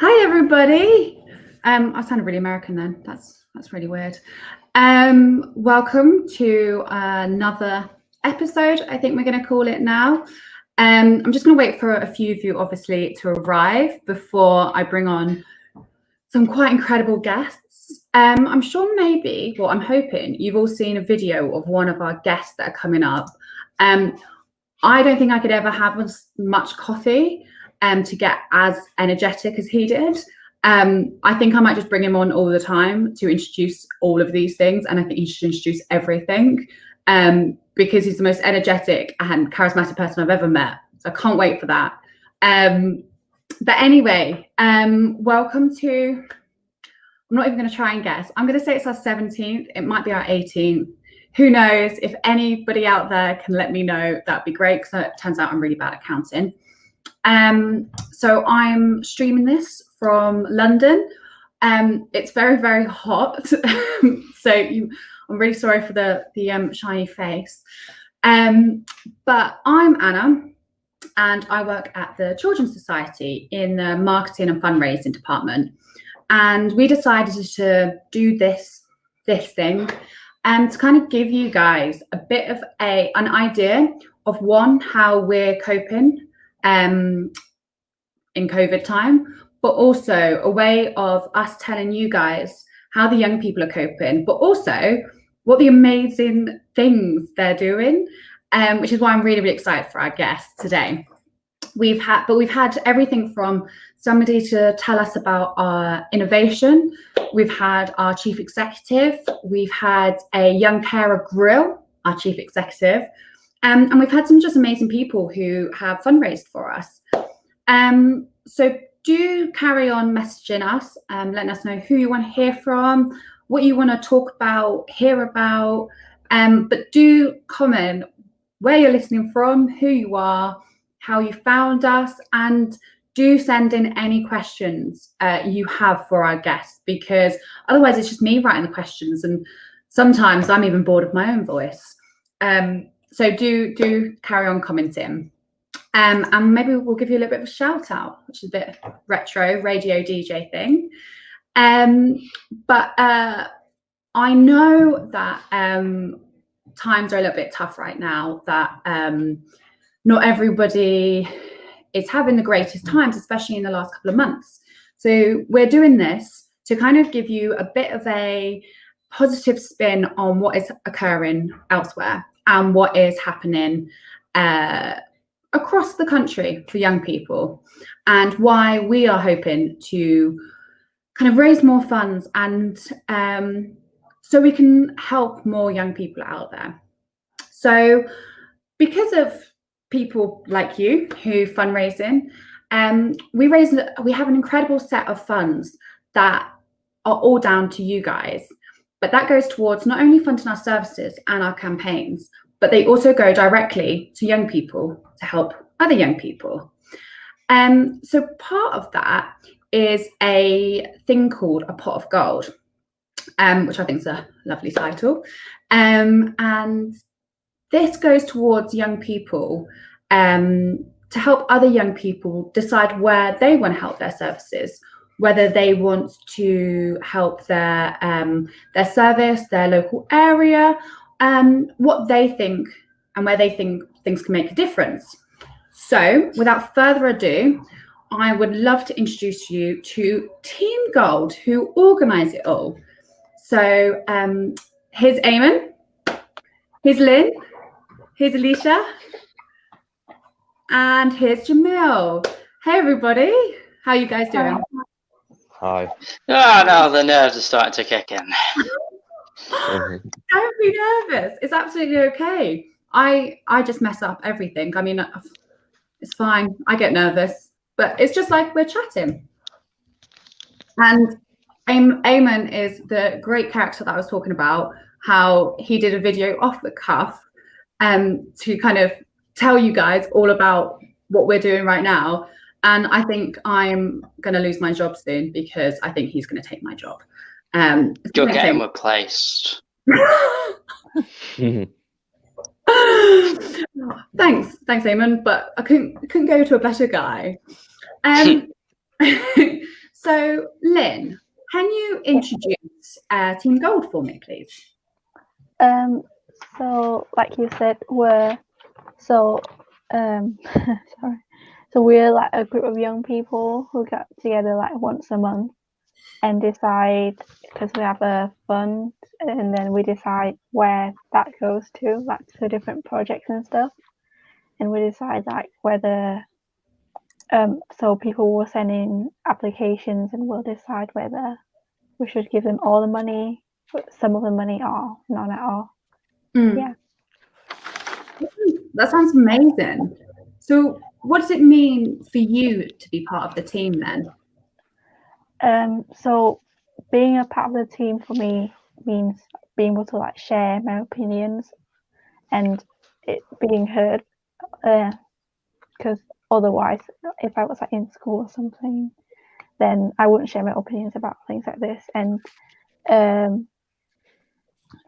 Hi, everybody. I sounded really American then. That's really weird. Welcome to another episode, I think we're going to call it now. I'm just going to wait for a few of you, obviously, to arrive before I bring on some quite incredible guests. I'm sure maybe, well, I'm hoping you've all seen a video of one of our guests that are coming up. I don't think I could ever have as much coffee to get as energetic as he did. I think I might just bring him on all the time to introduce all of these things, and I think he should introduce everything because he's the most energetic and charismatic person I've ever met. So I can't wait for that. But anyway, welcome to, I'm not even going to try and guess. I'm going to say it's our 17th. It might be our 18th. Who knows? If anybody out there can let me know, that'd be great, because it turns out I'm really bad at counting. So I'm streaming this from London. It's very, very hot. So I'm really sorry for the shiny face. But I'm Anna, and I work at the Children's Society in the marketing and fundraising department. And we decided to do this thing to kind of give you guys a bit of an idea of how we're coping in COVID time, but also a way of us telling you guys how the young people are coping, but also what the amazing things they're doing, which is why I'm really, really excited for our guests today. We've had everything from somebody to tell us about our innovation. We've had our chief executive. We've had a young carer grill, our chief executive. And we've had some just amazing people who have fundraised for us. So do carry on messaging us, letting us know who you want to hear from, what you want to talk about, hear about. But do comment where you're listening from, who you are, how you found us, and do send in any questions you have for our guests, because otherwise it's just me writing the questions, and sometimes I'm even bored of my own voice. So do carry on commenting. And maybe we'll give you a little bit of a shout out, which is a bit retro radio DJ thing. But I know that times are a little bit tough right now, that not everybody is having the greatest times, especially in the last couple of months. So we're doing this to kind of give you a bit of a positive spin on what is occurring elsewhere and what is happening across the country for young people, and why we are hoping to kind of raise more funds and so we can help more young people out there. So because of people like you who fundraising, we have an incredible set of funds that are all down to you guys, but that goes towards not only funding our services and our campaigns, but they also go directly to young people to help other young people. So part of that is a thing called a pot of gold, which I think is a lovely title. And this goes towards young people to help other young people decide where they want to help their services, whether they want to help their service, their local area, what they think and where they think things can make a difference. So without further ado, I would love to introduce you to Team Gold, who organise it all. So here's Eamon, here's Lynn, here's Alicia, and here's Jamil. Hey everybody, how are you guys doing? Hi. Oh no, the nerves are starting to kick in. Don't be nervous. It's absolutely okay. I just mess up everything. I mean, it's fine. I get nervous, but it's just like we're chatting. And Eamon is the great character that I was talking about, how he did a video off the cuff to kind of tell you guys all about what we're doing right now. And I think I'm going to lose my job soon, because I think he's going to take my job. You're getting replaced. Thanks, Eamon, but I couldn't go to a better guy. So, Lynn, can you introduce Team Gold for me, please? So like you said, we're sorry. So we're like a group of young people who get together like once a month and decide, because we have a fund, and then we decide where that goes to, like to different projects and stuff. And we decide like whether so people will send in applications and we'll decide whether we should give them all the money, some of the money, or none at all. Yeah. That sounds amazing. So what does it mean for you to be part of the team then? So being a part of the team for me means being able to like share my opinions and it being heard, because otherwise if I was like in school or something, then I wouldn't share my opinions about things like this. And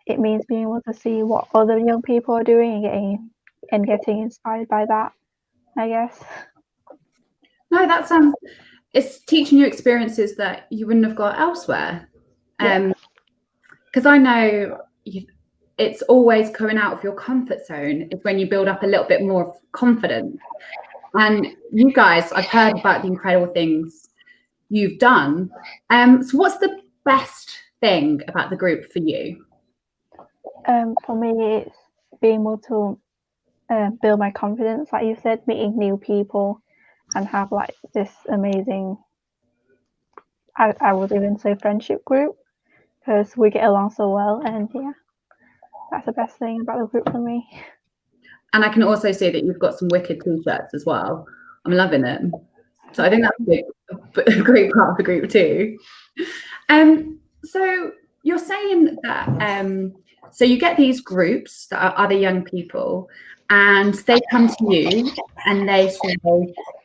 it means being able to see what other young people are doing and getting inspired by that, I guess. No, that sounds, it's teaching you experiences that you wouldn't have got elsewhere. Because I know it's always coming out of your comfort zone is when you build up a little bit more of confidence. And you guys, I've heard about the incredible things you've done. So what's the best thing about the group for you? For me, it's being able to build my confidence, like you said, meeting new people and have like this amazing, I would even say friendship group, because we get along so well. And yeah, that's the best thing about the group for me. And I can also see that you've got some wicked t-shirts as well. I'm loving it. So I think that's a great part of the group too. So you're saying that so you get these groups that are other young people and they come to you and they say,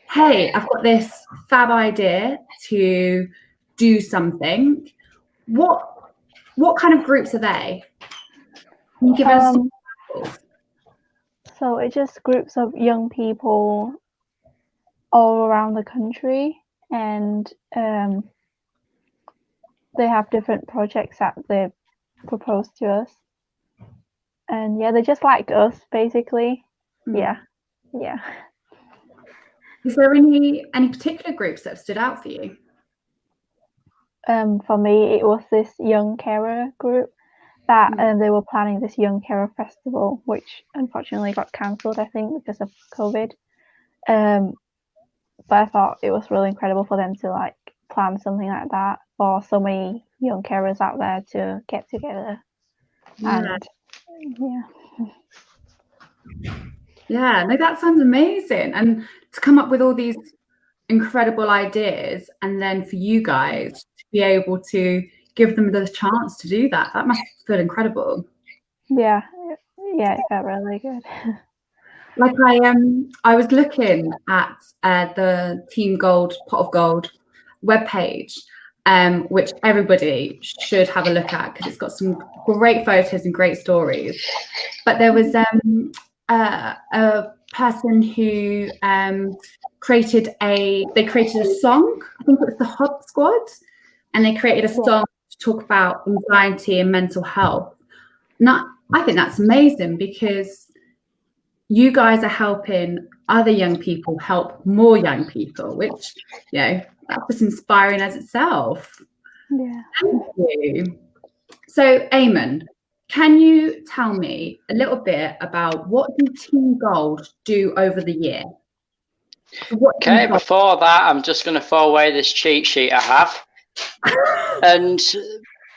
hey, I've got this fab idea to do something. What kind of groups are they? Can you give us some examples? So it's just groups of young people all around the country, and they have different projects that they propose to us. And yeah, they're just like us, basically. Yeah. Is there any particular groups that have stood out for you? For me, it was this young carer group that they were planning this young carer festival, which unfortunately got cancelled, I think, because of COVID. But I thought it was really incredible for them to like plan something like that for so many young carers out there to get together. And yeah, no, that sounds amazing. And to come up with all these incredible ideas and then for you guys to be able to give them the chance to do that, that must feel incredible. Yeah, it felt really good. Like I was looking at the Team Gold Pot of Gold webpage, which everybody should have a look at because it's got some great photos and great stories. But there was a person who created a song. I think it was the Hub Squad, and they created a song to talk about anxiety and mental health. Now, I think that's amazing because you guys are helping other young people help more young people, which, you know, that's just inspiring as itself. Yeah. Thank you. So, Eamon, can you tell me a little bit about what do Team Gold do over the year? Okay, before that, I'm just going to throw away this cheat sheet I have. And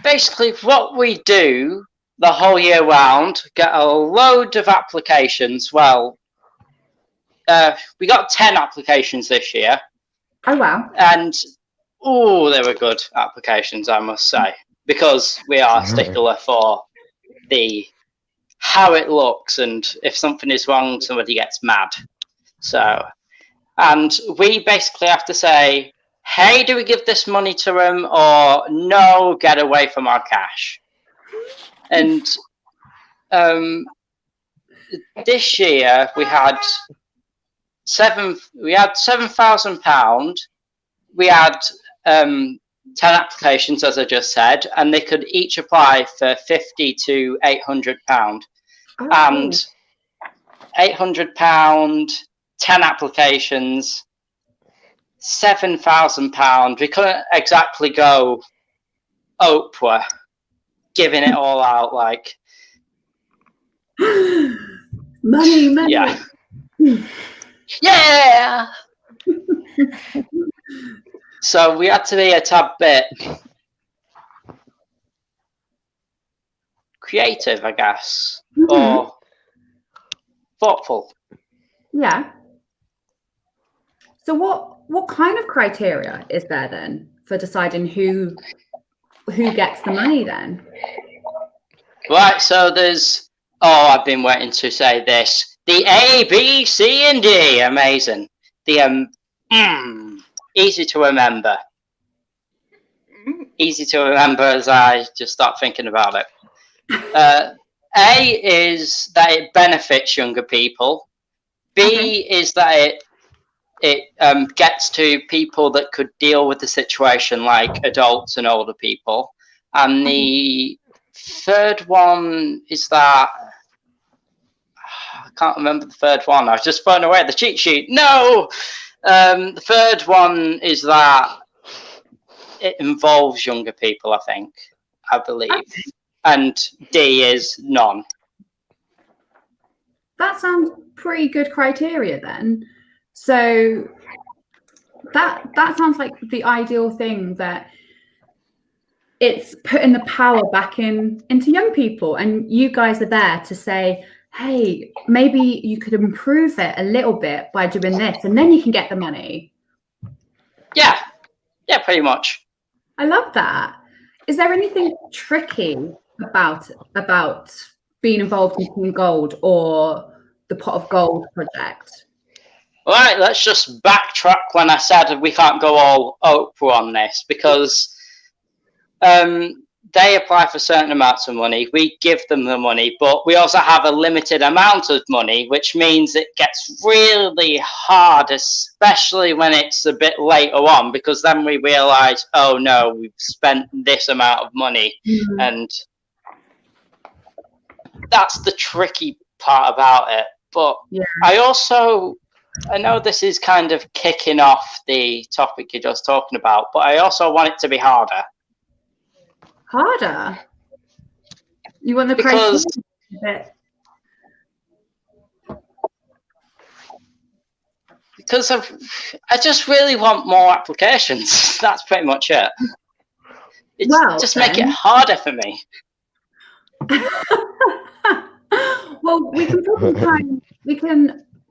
basically what we do the whole year round, get a load of applications. Well, we got 10 applications this year. Oh, wow. And, they were good applications, I must say, because we are stickler for how it looks, and if something is wrong, somebody gets mad. So, and we basically have to say, hey, do we give this money to them, or no, get away from our cash? And this year we had £7,000 we had 10 applications, as I just said, and they could each apply for £50 to £800. And £800, 10 applications, £7,000. We couldn't exactly go Oprah, giving it all out like money. Yeah. Yeah. So we had to be a tad bit creative, I guess, or thoughtful. Yeah. So what kind of criteria is there then for deciding who gets the money then? Right, so there's I've been waiting to say this. The A, B, C, and D. Amazing. The easy to remember. Easy to remember as I just start thinking about it. A is that it benefits younger people. B is that it gets to people that could deal with the situation, like adults and older people. And the third one is that I can't remember the third one. I've just thrown away the cheat sheet. No. The third one is that it involves younger people, I believe. And D is none. That sounds pretty good criteria then. So that sounds like the ideal thing, that it's putting the power back into young people, and you guys are there to say, hey, maybe you could improve it a little bit by doing this, and then you can get the money. Yeah, pretty much. I love that. Is there anything tricky about being involved in Team Gold or the Pot of Gold project? All right, let's just backtrack when I said we can't go all Oprah on this, because they apply for certain amounts of money. We give them the money, but we also have a limited amount of money, which means it gets really hard, especially when it's a bit later on, because then we realize, oh no, we've spent this amount of money. And that's the tricky part about it. But I know this is kind of kicking off the topic you're just talking about, but I also want it to be harder. Harder? You want the criteria? Because I just really want more applications. That's pretty much it. Make it harder for me. Well, we can probably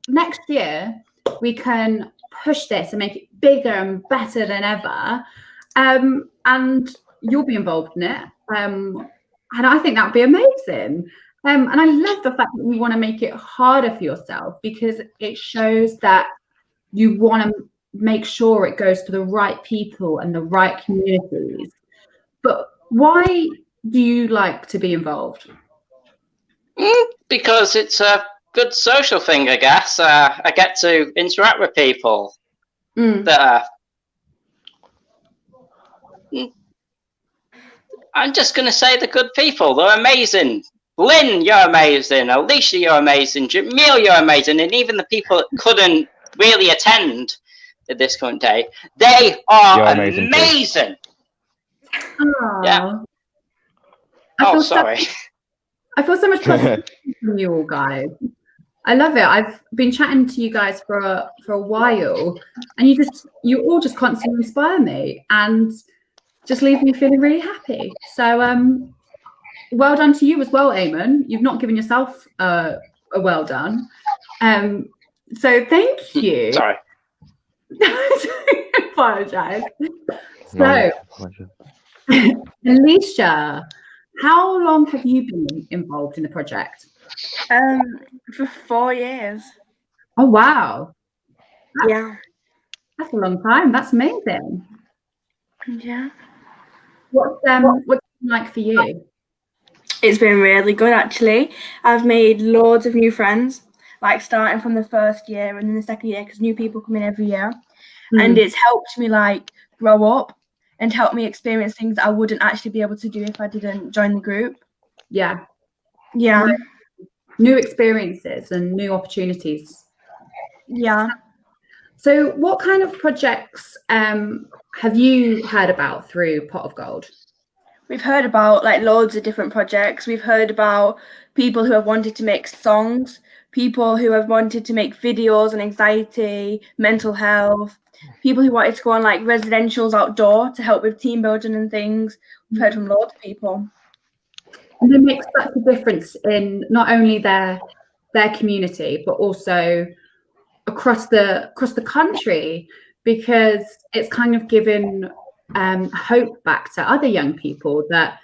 next year we can push this and make it bigger and better than ever, and you'll be involved in it, and I think that would be amazing. And I love the fact that you want to make it harder for yourself, because it shows that you want to make sure it goes to the right people and the right communities. But why do you like to be involved? Because it's a good social thing, I guess. I get to interact with people that are... I'm just going to say the good people. They're amazing. Lynn, you're amazing. Alicia, you're amazing. Jamil, you're amazing. And even the people that couldn't really attend this current day, they are amazing. Yeah. Sorry. I feel so much positivity from you all guys. I love it. I've been chatting to you guys for a while, and you all just constantly inspire me and just leave me feeling really happy. So well done to you as well, Eamon. You've not given yourself a well done. So thank you. Sorry. I apologise. So, Alicia, how long have you been involved in the project? For 4 years. Oh wow. That's a long time. That's amazing. Yeah. What's it like for you? It's been really good, actually. I've made loads of new friends, like starting from the first year and then the second year, because new people come in every year. and it's helped me like grow up and help me experience things that I wouldn't actually be able to do if I didn't join the group. Yeah. Yeah. New experiences and new opportunities. Yeah. So what kind of projects have you heard about through Pot of Gold? We've heard about like loads of different projects. We've heard about people who have wanted to make songs, people who have wanted to make videos on anxiety, mental health, people who wanted to go on like residentials outdoor to help with team building and things. We've heard from loads of people. And it makes such a difference in not only their community, but also across the country, because it's kind of given hope back to other young people that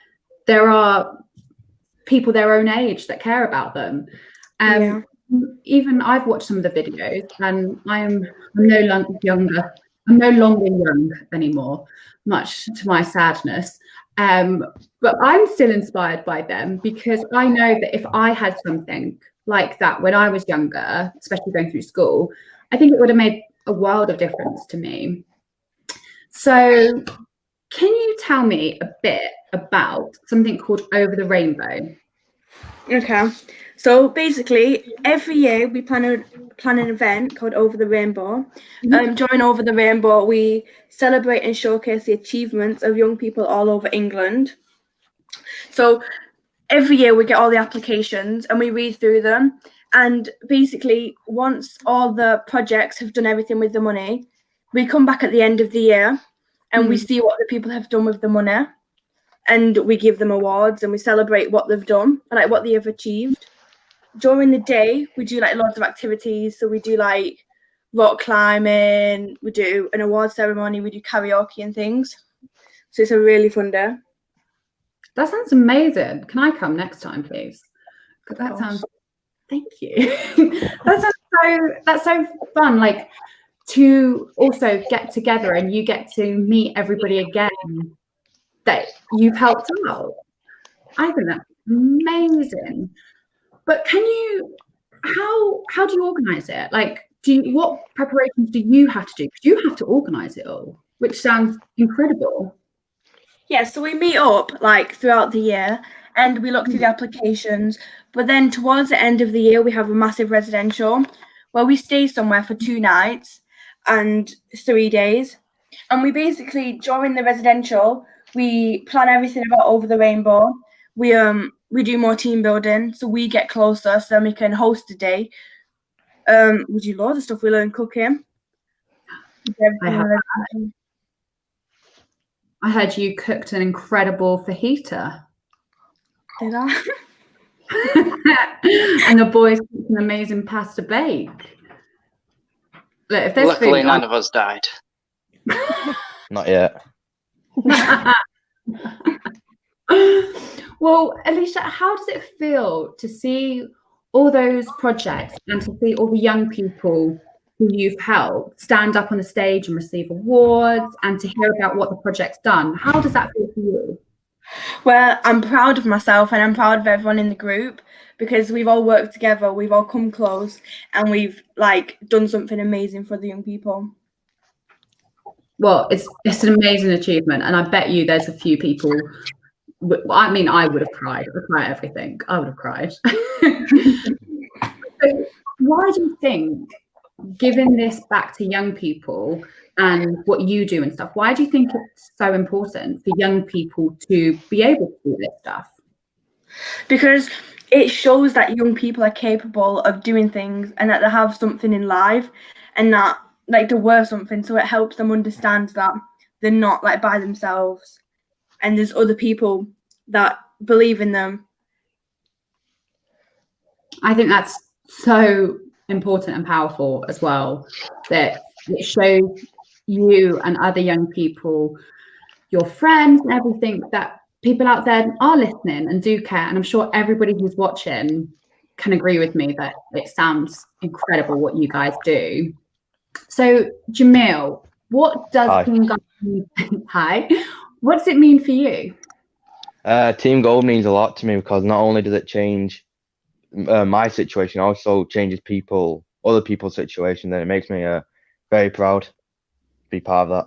there are people their own age that care about them. Even I've watched some of the videos, and I'm no longer younger. I'm no longer young anymore, much to my sadness. But I'm still inspired by them, because I know that if I had something like that when I was younger, especially going through school, I think it would have made a world of difference to me. So can you tell me a bit about something called Over the Rainbow? Okay. So basically, every year we plan an event called Over the Rainbow. During Over the Rainbow, we celebrate and showcase the achievements of young people all over England. So every year we get all the applications and we read through them. And basically, once all the projects have done everything with the money, we come back at the end of the year and we see what the people have done with the money. And we give them awards and we celebrate what they've done and like what they have achieved. During the day, we do like lots of activities. So we do like rock climbing, we do an award ceremony, we do karaoke and things. So it's a really fun day. That sounds amazing. Can I come next time, please? Because that sounds. Thank you. That's so fun. Like to also get together and you get to meet everybody again that you've helped out. I think that's amazing. But how do you organize it? Like, what preparations do you have to do? Because you have to organize it all, which sounds incredible. Yeah, so we meet up like throughout the year and we look through the applications. But then towards the end of the year, we have a massive residential where we stay somewhere for 2 nights and 3 days. And we basically, during the residential, we plan everything about Over the Rainbow. We do more team building, so we get closer so then we can host a day. We do loads of stuff. We learn cooking. I heard you cooked an incredible fajita. Did I? And the boys cooked an amazing pasta bake. Look, if luckily, none of us died. Not yet. Well, Alicia, how does it feel to see all those projects and to see all the young people who you've helped stand up on the stage and receive awards and to hear about what the project's done? How does that feel for you? Well, I'm proud of myself and I'm proud of everyone in the group because we've all worked together, we've all come close and we've like done something amazing for the young people. Well, it's an amazing achievement, and I bet you there's a few people. I mean, I would have cried. I cry at everything. I would have cried. So why do you think, giving this back to young people and what you do and stuff, why do you think it's so important for young people to be able to do this stuff? Because it shows that young people are capable of doing things and that they have something in life and that like they're worth something. So it helps them understand that they're not like by themselves and there's other people that believe in them. I think that's so important and powerful as well, that it shows you and other young people, your friends and everything, that people out there are listening and do care. And I'm sure everybody who's watching can agree with me that it sounds incredible what you guys do. So Jamil, what does Team Gold mean? Hi. What does it mean for you? Team Gold means a lot to me because not only does it change my situation, it also changes other people's situation. Then it makes me very proud. be part of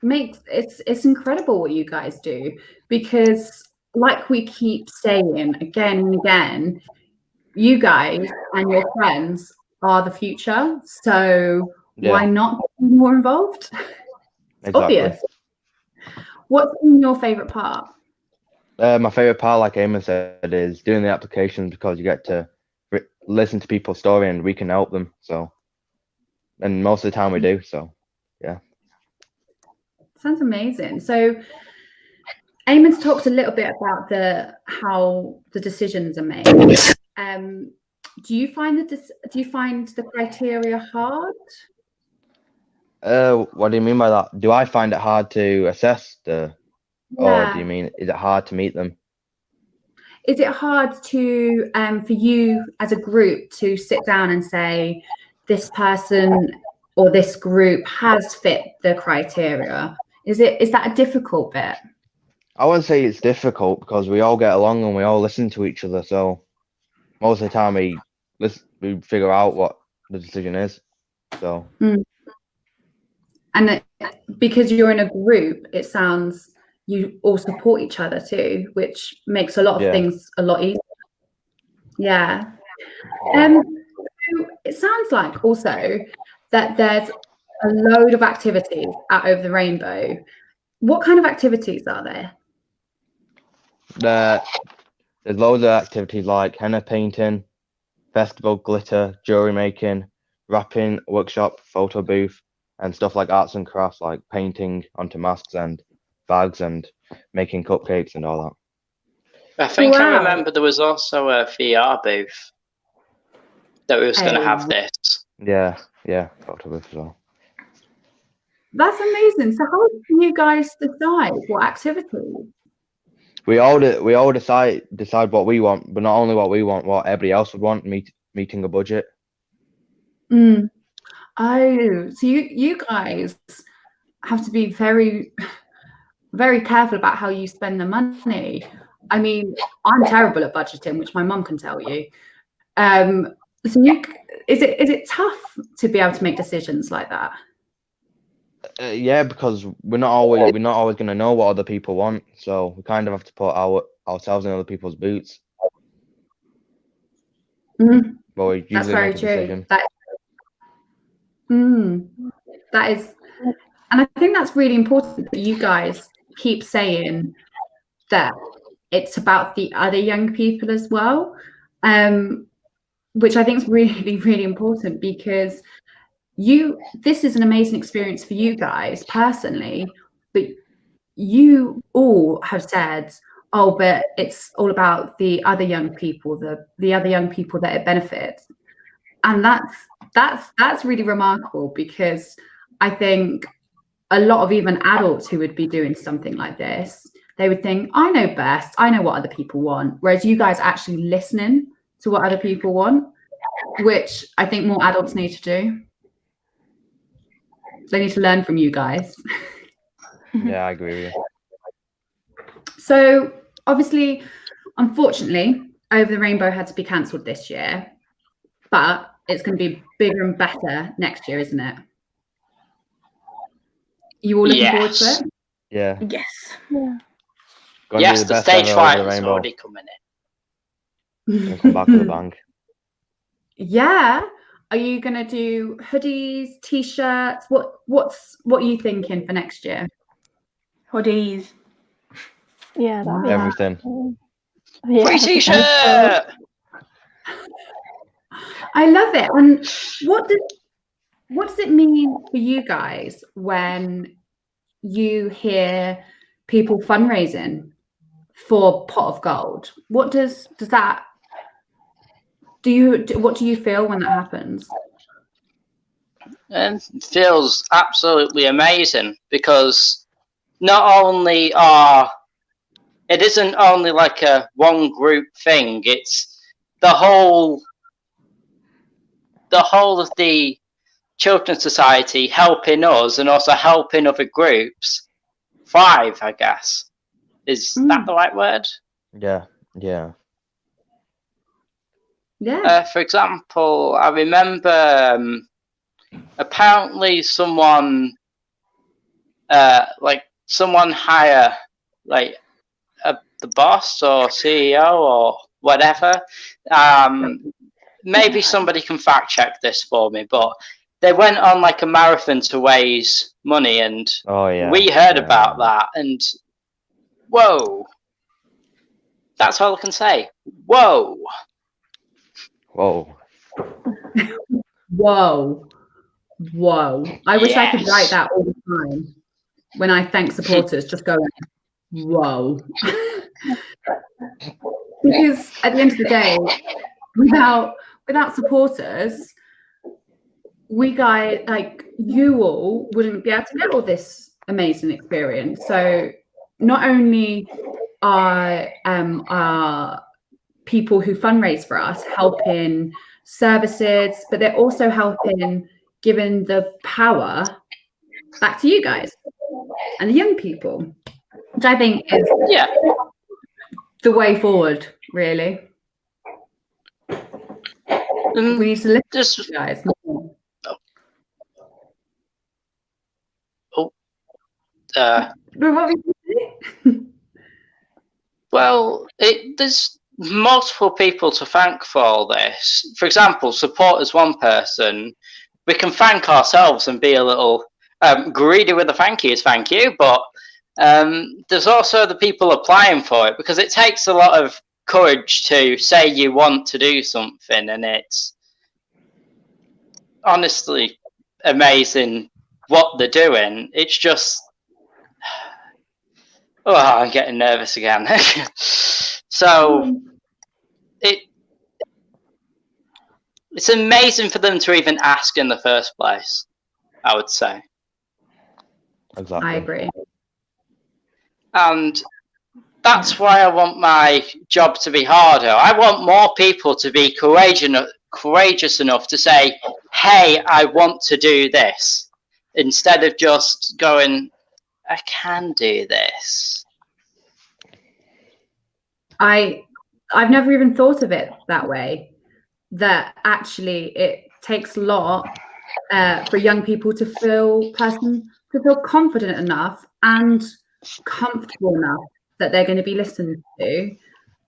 that. It's incredible what you guys do, because like we keep saying again and again, you guys and your friends are the future. So why not get more involved? It's obvious. What's been your favorite part? My favorite part, like Eamon said, is doing the applications, because you get to listen to people's story and we can help them. So, and most of the time we do. So, yeah. Sounds amazing. So, Eamon's talked a little bit about how the decisions are made. Do you find the criteria hard? What do you mean by that? Do I find it hard to assess or do you mean, is it hard to meet them? Is it hard to for you as a group to sit down and say this person or this group has fit the criteria? Is that a difficult bit? I wouldn't say it's difficult, because we all get along and we all listen to each other. So most of the time we figure out what the decision is. So. And because you're in a group, it sounds you all support each other too, which makes a lot of things a lot easier. Yeah. So it sounds like also that there's a load of activities at Over the Rainbow. What kind of activities are there? There's loads of activities like henna painting, festival glitter, jewelry making, wrapping workshop, photo booth, and stuff like arts and crafts, like painting onto masks and bags and making cupcakes and all that. I think I remember there was also a VR booth that was going to have this. Yeah, photo booth as well. That's amazing. So how do you guys decide what activity? We all decide what we want, but not only what we want, what everybody else would want, meeting a budget. Oh, so you guys have to be very, very careful about how you spend the money. I mean, I'm terrible at budgeting, which my mum can tell you. So is it tough to be able to make decisions like that? Yeah, because we're not always going to know what other people want, so we kind of have to put ourselves in other people's boots. But we usually make a decision. That is, and I think that's really important that you guys keep saying that it's about the other young people as well, which I think is really, really important, because this is an amazing experience for you guys personally, but you all have said, oh, but it's all about the other young people, the other young people that it benefits. And that's really remarkable, because I think a lot of even adults who would be doing something like this, they would think, I know best, I know what other people want. Whereas you guys are actually listening to what other people want, which I think more adults need to do. They need to learn from you guys. Yeah, I agree with you. So obviously, unfortunately, Over the Rainbow had to be cancelled this year, but it's going to be bigger and better next year, isn't it? You all looking forward to it? Yeah. Yes. Yeah. Yes, the stage fright is already coming in. Come back with a bang. Yeah. Are you going to do hoodies, t-shirts? What are you thinking for next year? Hoodies. Yeah, that'd be everything. Yeah. Free t-shirt. I love it. And what does it mean for you guys when you hear people fundraising for Pot of Gold? What does that what do you feel when that happens? It feels absolutely amazing, because it isn't only like a one group thing, it's the whole of the Children's Society helping us and also helping other groups thrive, I guess. Is that the right word? Yeah. Yeah. For example, I remember apparently someone hire like the boss or CEO or whatever. Maybe somebody can fact check this for me, but they went on like a marathon to raise money, and we heard about that, and whoa, that's all I can say. Whoa. Whoa. I wish I could write that all the time when I thank supporters, just going, whoa. Because at the end of the day, without supporters, we guys, like you all, wouldn't be able to get all this amazing experience. So not only are people who fundraise for us helping services, but they're also helping giving the power back to you guys and the young people, which I think is the way forward, really. We need to listen to you guys more. Well, there's multiple people to thank for all this. For example, support is one person. We can thank ourselves and be a little greedy with the thank you, but there's also the people applying for it, because it takes a lot of courage to say you want to do something, and it's honestly amazing what they're doing. It's just, I'm getting nervous again. So it's amazing for them to even ask in the first place, I would say. Exactly. I agree. And that's why I want my job to be harder. I want more people to be courageous enough to say, hey, I want to do this, instead of just going, I can do this. I've never even thought of it that way, that actually it takes a lot for young people to feel confident enough and comfortable enough that they're going to be listened to.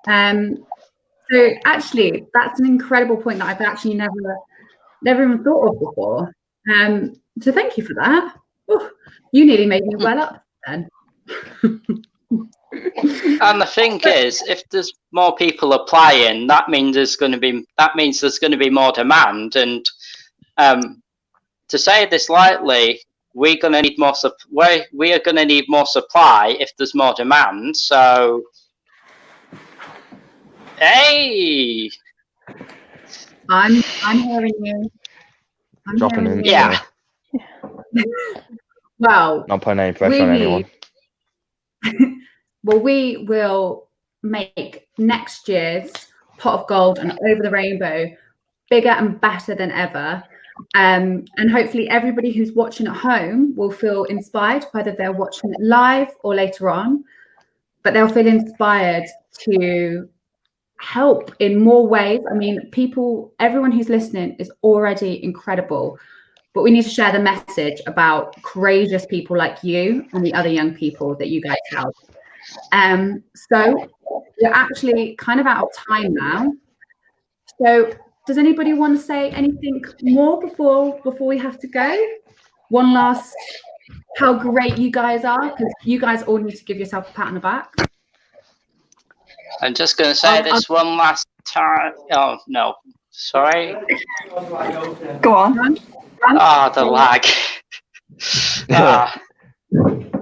So actually, that's an incredible point that I've actually never even thought of before. So thank you for that. Ooh, you nearly made me well up then. And the thing is, if there's more people applying, that means there's going to be more demand. And to say this lightly, we are going to need more supply if there's more demand. So, hey, I'm hearing you. Dropping in. Yeah. Well, not putting any pressure on anyone. Well, we will make next year's Pot of Gold and Over the Rainbow bigger and better than ever. And hopefully everybody who's watching at home will feel inspired, whether they're watching it live or later on, but they'll feel inspired to help in more ways. I mean, everyone who's listening is already incredible, but we need to share the message about courageous people like you and the other young people that you guys help. So we're actually kind of out of time now. So does anybody want to say anything more before we have to go? One last, how great you guys are, because you guys all need to give yourself a pat on the back. I'm just going to say this one last time. Oh, no. Sorry. Go on. The lag.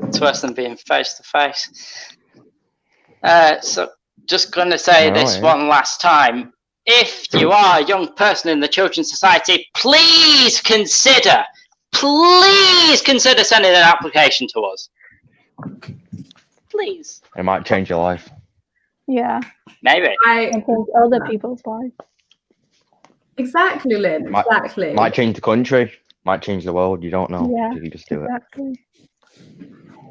It's worse than being face to face. So just going to say one last time. If you are a young person in the Children's Society, please consider sending an application to us. Please. It might change your life. Yeah. Maybe. And change other people's lives. Exactly, Lynn. Exactly. Might change the country. Might change the world. You don't know. Yeah, You just do exactly.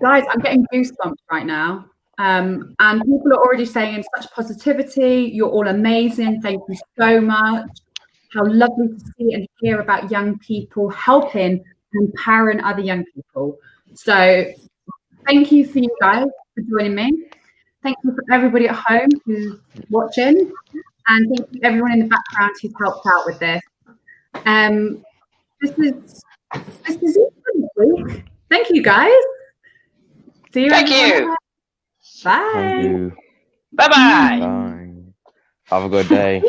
Guys, I'm getting goosebumps right now. And people are already saying such positivity. You're all amazing. Thank you so much. how lovely to see and hear about young people helping and empowering other young people. So thank you for you guys for joining me. Thank you for everybody at home who's watching, and thank you everyone in the background who's helped out with this. This is it for this week. Thank you guys. See you. Thank you. Bye. Thank you. Bye-bye. Bye. Have a good day.